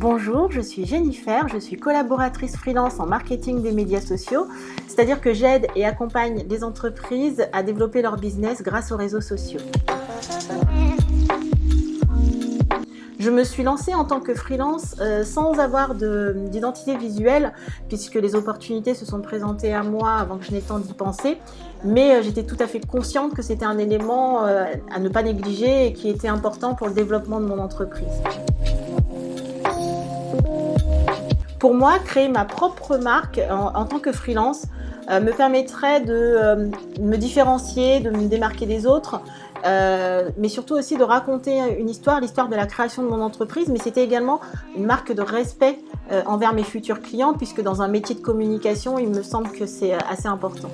Bonjour, je suis Jennifer, je suis collaboratrice freelance en marketing des médias sociaux, c'est-à-dire que j'aide et accompagne les entreprises à développer leur business grâce aux réseaux sociaux. Je me suis lancée en tant que freelance sans avoir d'identité visuelle puisque les opportunités se sont présentées à moi avant que je n'aie le temps d'y penser. Mais j'étais tout à fait consciente que c'était un élément à ne pas négliger et qui était important pour le développement de mon entreprise. Pour moi, créer ma propre marque en tant que freelance me permettrait de me différencier, de me démarquer des autres, mais surtout aussi de raconter une histoire, l'histoire de la création de mon entreprise, mais c'était également une marque de respect envers mes futurs clients, puisque dans un métier de communication, il me semble que c'est assez important.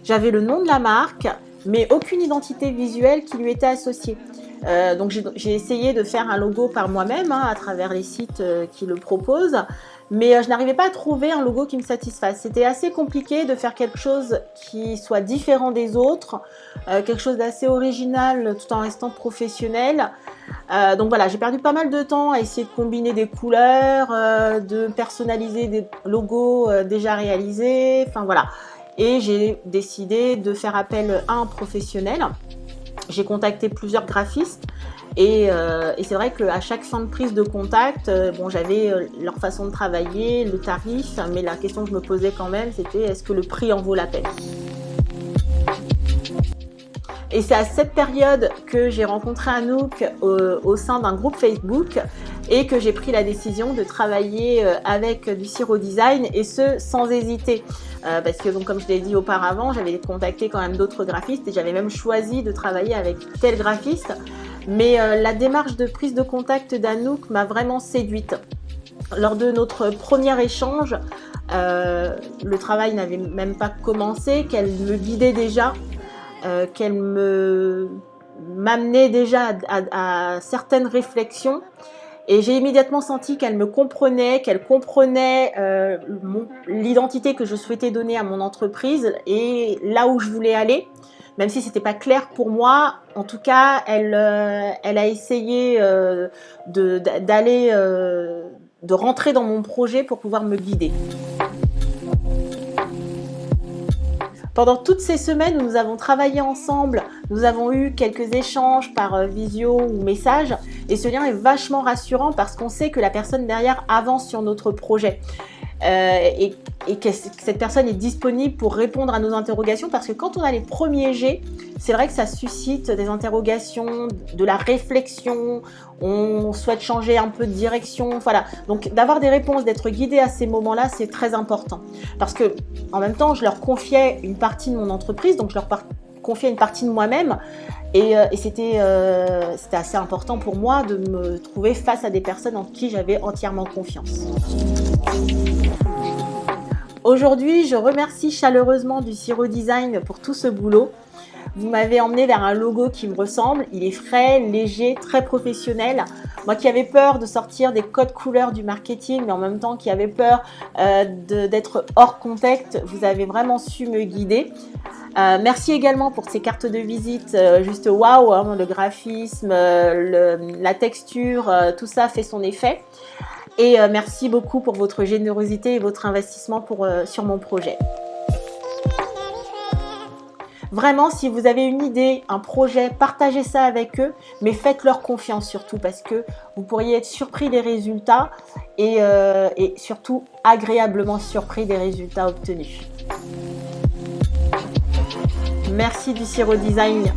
J'avais le nom de la marque, mais aucune identité visuelle qui lui était associée. Donc j'ai essayé de faire un logo par moi-même à travers les sites qui le proposent, mais je n'arrivais pas à trouver un logo qui me satisfasse. C'était assez compliqué de faire quelque chose qui soit différent des autres, quelque chose d'assez original tout en restant professionnel. Donc voilà, j'ai perdu pas mal de temps à essayer de combiner des couleurs, de personnaliser des logos déjà réalisés, enfin voilà. Et j'ai décidé de faire appel à un professionnel. J'ai contacté plusieurs graphistes et c'est vrai qu'à chaque fin de prise de contact, j'avais leur façon de travailler, le tarif, mais la question que je me posais quand même, c'était est-ce que le prix en vaut la peine ? Et c'est à cette période que j'ai rencontré Anouk au sein d'un groupe Facebook et que j'ai pris la décision de travailler avec du Siro Design, et ce sans hésiter. Parce que donc, comme je l'ai dit auparavant, j'avais contacté quand même d'autres graphistes et j'avais même choisi de travailler avec tel graphiste. Mais la démarche de prise de contact d'Anouk m'a vraiment séduite. Lors de notre premier échange, le travail n'avait même pas commencé, qu'elle me guidait déjà, qu'elle m'amenait déjà à certaines réflexions. Et j'ai immédiatement senti qu'elle me comprenait, qu'elle comprenait l'identité que je souhaitais donner à mon entreprise et là où je voulais aller. Même si c'était pas clair pour moi, en tout cas, elle a essayé de rentrer dans mon projet pour pouvoir me guider. Pendant toutes ces semaines où nous avons travaillé ensemble, nous avons eu quelques échanges par visio ou message, et ce lien est vachement rassurant parce qu'on sait que la personne derrière avance sur notre projet. Et que cette personne est disponible pour répondre à nos interrogations, parce que quand on a les premiers jets, c'est vrai que ça suscite des interrogations, de la réflexion, on souhaite changer un peu de direction, voilà. Donc d'avoir des réponses, d'être guidé à ces moments-là, c'est très important. Parce que en même temps, je leur confiais une partie de mon entreprise, donc je leur confiais une partie de moi-même, et c'était assez important pour moi de me trouver face à des personnes en qui j'avais entièrement confiance. Aujourd'hui, je remercie chaleureusement du Siro Design pour tout ce boulot. Vous m'avez emmené vers un logo qui me ressemble. Il est frais, léger, très professionnel. Moi qui avais peur de sortir des codes couleurs du marketing, mais en même temps qui avait peur d'être hors contexte, vous avez vraiment su me guider. Merci également pour ces cartes de visite, juste waouh, hein, le graphisme, la texture, tout ça fait son effet. Et merci beaucoup pour votre générosité et votre investissement sur mon projet. Vraiment, si vous avez une idée, un projet, partagez ça avec eux, mais faites-leur confiance surtout parce que vous pourriez être surpris des résultats et surtout agréablement surpris des résultats obtenus. Merci du Siro Design.